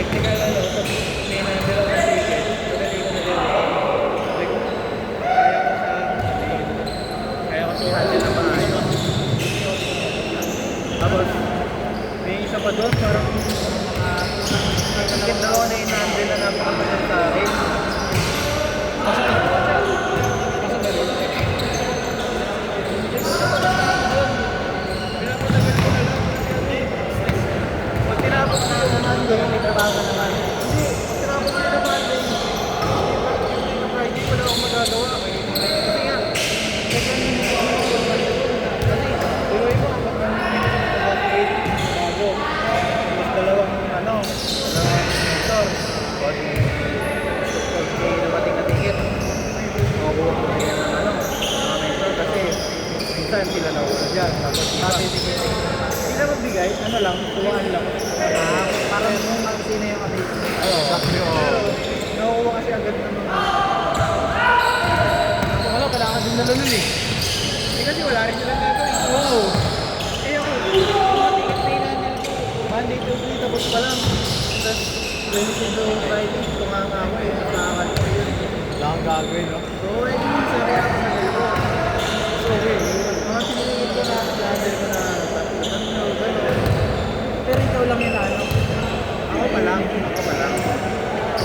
technical ano, pag may number ako ng ticket, madali ko na din. Like, kaya ko siya handle na maayos. Tapos, may isa pa doon, parang ticket na ako na in-handle na napakatagal sa akin. Pag tinapos na naman doon, may trabaho ka naman. Hindi, pag tinapos na naman doon, Friday ko lang ako magagawa. Kasi nga, kasi tuloy mo, kapag about 8, bago. Tapos dalawang mentor. Pag dumating na ticket, makukuha ko na yan ng mga mentor kasi minsan sila nawala dyan. Tapos ticket. Hindi na magbigay, tuwaan lang. Parang yung mag-sina yung update. Oo. Pero, nakukuha kasi agad ng mga... Wala, kailangan din nalulun eh. Hindi kasi wala rin silang gagawin. Oo. Eh ako, ticket na nila ko. Monday, Tuesday, tapos pa lang. Tapos, Wednesday to Friday, tunganga ako eh. Nakakal ko yun. Wala kang gagawin, no? So, eh, minsan kaya ako sa ganito. So, okay. Mga sinunod ko na, lander ko na, gano'n. Pero ikaw lang yun ano. Ako pa lang.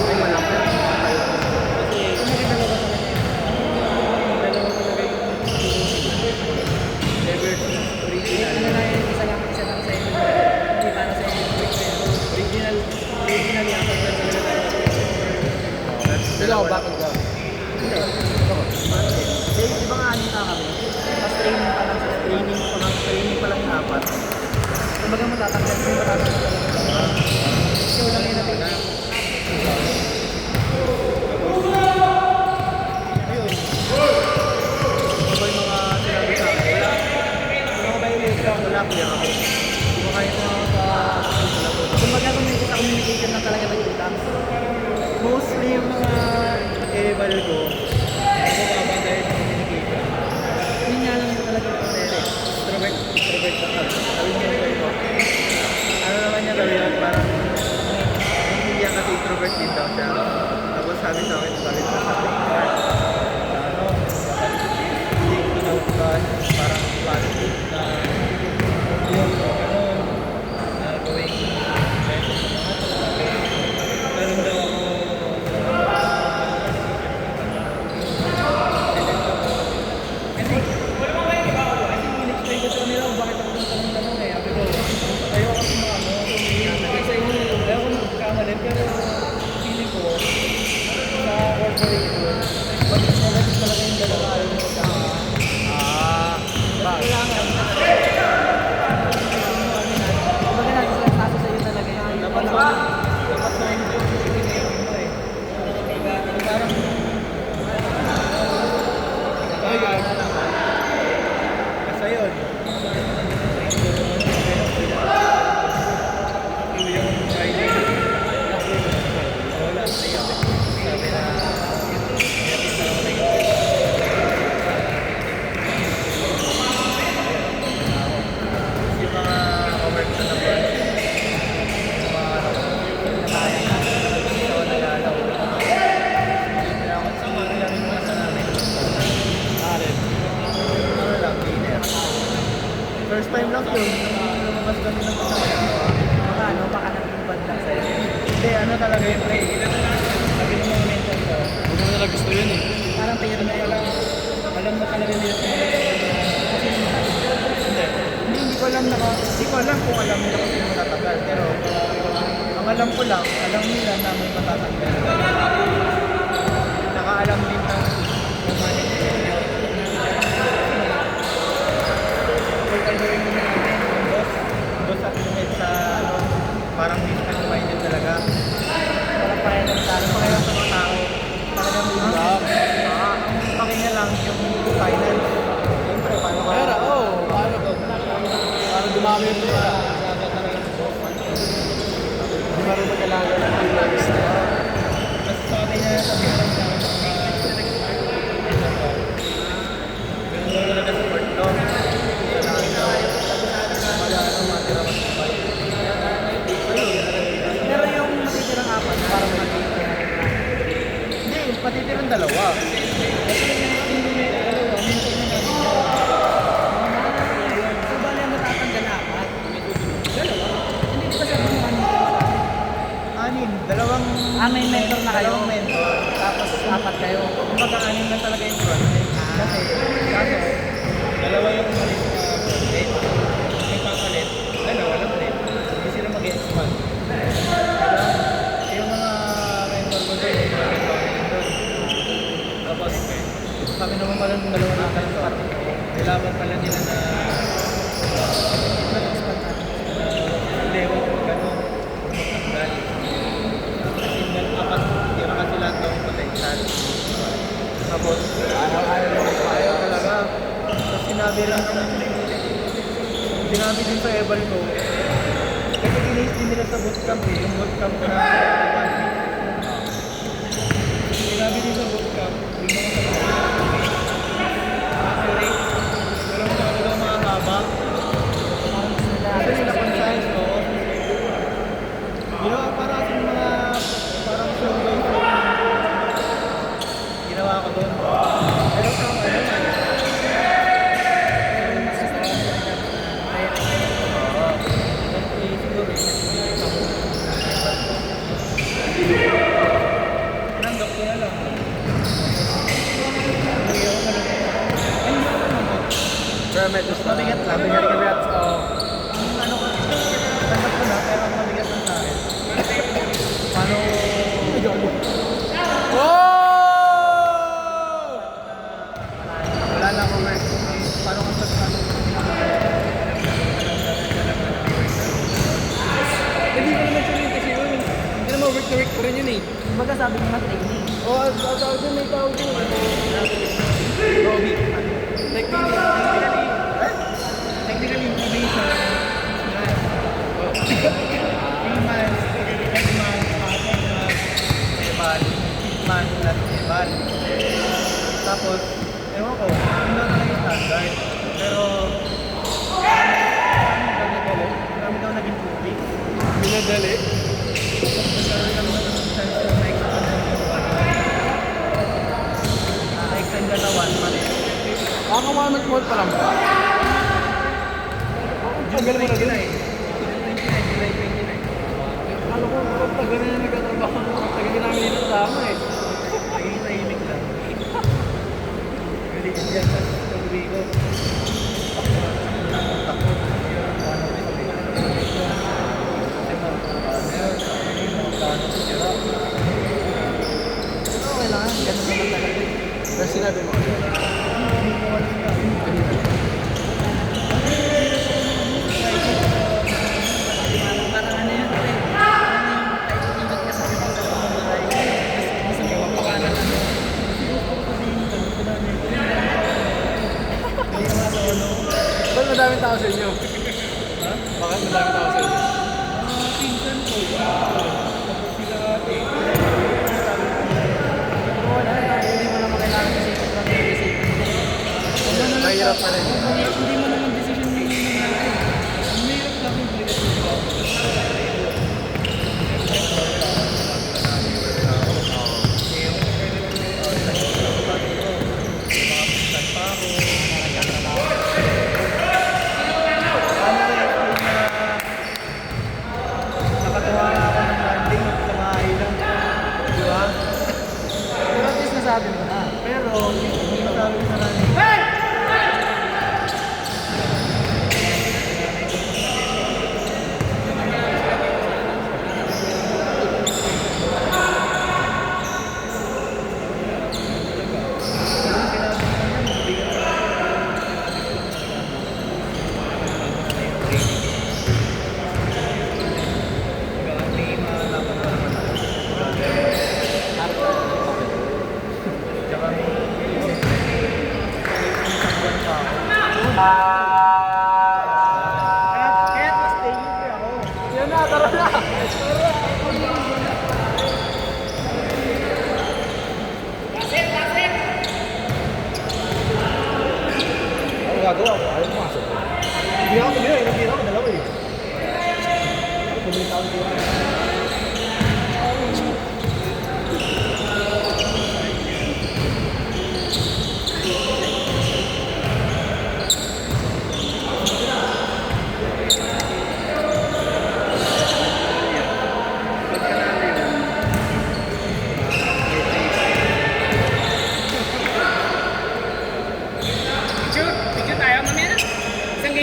Ay, walang pero tayo. Kasi, kung dalawa talaga yun. Dalawa talaga yung never original. Ano na yun, isa lang sa inyo. Hindi para sa inyo. Originally, ang pagkat talaga tayo. Ikaw, bakit ka? Hindi. Kasi, di ba nga anin na kami? Mas training pa lang yung apat. Kumbaga matatanggal mo yung matatanggal. Ikaw lang yun natin. Ayun. Ano ba yung mga sinabi sa akin? Wala. Mga violate lang, wala clear ako. Hindi mo kahit Kumbaga sa communication lang talaga nagkita. mostly yung mga eval ko, nagpapaba dahil sa communication. Yun nga lang yung talaga yung Introvert na kami. Sabi niya ko, ano naman niya sabi niya, parang hindi niya kasi introvert din daw siya. Tapos sabi sa akin, bakit na sa akin? Ano, hindi ko nabukas, parang positive na yung ganun, na gawing beses sa mga to. Meron daw ako in-explain ko sa kanila kung bakit ako ng tanong-tanong eh. Sabi ko, ayaw kasi kasi ayaw ko magkamali, pero feeling ko, sa corporate world, pag negative talaga yung dalawa, ayaw mo sa kailangan. Kumbaga natin sa kaso sa iyo talaga yun. Dapat na yung positive mo eh. Parang, basta yun. Yung Friday, wala sa'yo. Sabi na, pinapisa ako na yung yung mga over sa naman, yung mga ito nagalaw. Kaya ako sa mga lang yung nasa namin. Ano lang, dinner. First time lang yun, lumabas kami ng kasama. Baka nagbumbad lang sa'yo. Hindi, ano talaga yun, play. Sabi ng mga mentor ko, Huwag mo nila gusto yun eh. Parang pero na yun. alam na talaga nila sa mga hindi ko alam kung alam nila kung sino matatagal. Pero, ang alam ko lang, alam nila na may matatagal. Nakaalam din ng management. Kung gagawin mo namin, boss at head sa parang business-minded talaga. Parang pareho ng talo. Pareho sa mga tao. Talagang ang pakinga lang yung finance. Siyempre, paano ka? Pera, oo. Para dumami yung pera. Hindi marunong kailangan ng freelance. Mas sa akin na sabi ko lang sa akin, ganun talaga support to. Sa lahat na, wala na matira mas kapay. Ayun, anim. Dalawang May mentor na kayo? Dalawang mentor. Tapos apat kayo. Kumbaga anim na talaga yung frontend. Kasi, kaso, dalawa yung umalis na frontend. May papalit, dalawa lang ulit. Hindi sila mag-expand. Yung mga mentor ko din, yung mga mentor ko doon. Tapos, kami naman pala ng dalawa na mentor. Nilaban pala nila na level ko gano'n. Tanggal. Kasi apat, tira kasi lahat ng potential. Tapos, ayaw talaga. Tapos sinabi lang naman, sinabi din sa Ebal ko, kasi ginase din nila sa bootcamp eh, yung bootcamp na sinabi din sa bootcamp, yung mga sa actually, walang talagang mahaba. Kasi nila concise, oo. Ginawa para sa mga parang slow way ginawa ko doon. Pero sa tinanggap ko na lang. Hindi ako malaki. Ay, hindi ako naman. Mabigat lang. Mabigat. Oo. Ano ko, tanggap ko na, pero ang mabigat lang sa akin. Paano, wala na ako nga. Paano kung sa Hindi ko naman sabihin kasi yun. Hindi naman work na work ko rin yun eh. Kumbaga sabi mo nga training. Oo, tawag din, may tawag din. Robbie. Technically, Technically, information. 3 months, 8 months, 8 months, plus Eban. Tapos, ewan ko, hindi daw talaga yung standard. Pero, marami daw naging 2 weeks. Minadali. Nagkaroon lang naman ng chance na ma-extend na yung 1 month. Na-extend ka na 1 month. Kakamanag mo pa lang ba? June 29. July 29, July 29. Alam ko, kapag tagal na nagkatrabaho mo, tagal namin yun ang tama eh. Naging tahimik lang. Galit yan sa tuloy ko. Takot. Okay lang, ganun naman talaga. Pero sinabi mo, Parang ano yan, pre. Kahit ikot ka sa ganun sa pamamahay, gusto mo mapakanan ano. ba't madaming tao sa inyo? Ha? Bakit madaming tao sa inyo? Mga pinsan ko. Tapos sila ate. Oo, wala na. Hindi mo naman kailangan kasi ikot lang yung receipt.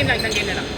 lang, isang game na lang.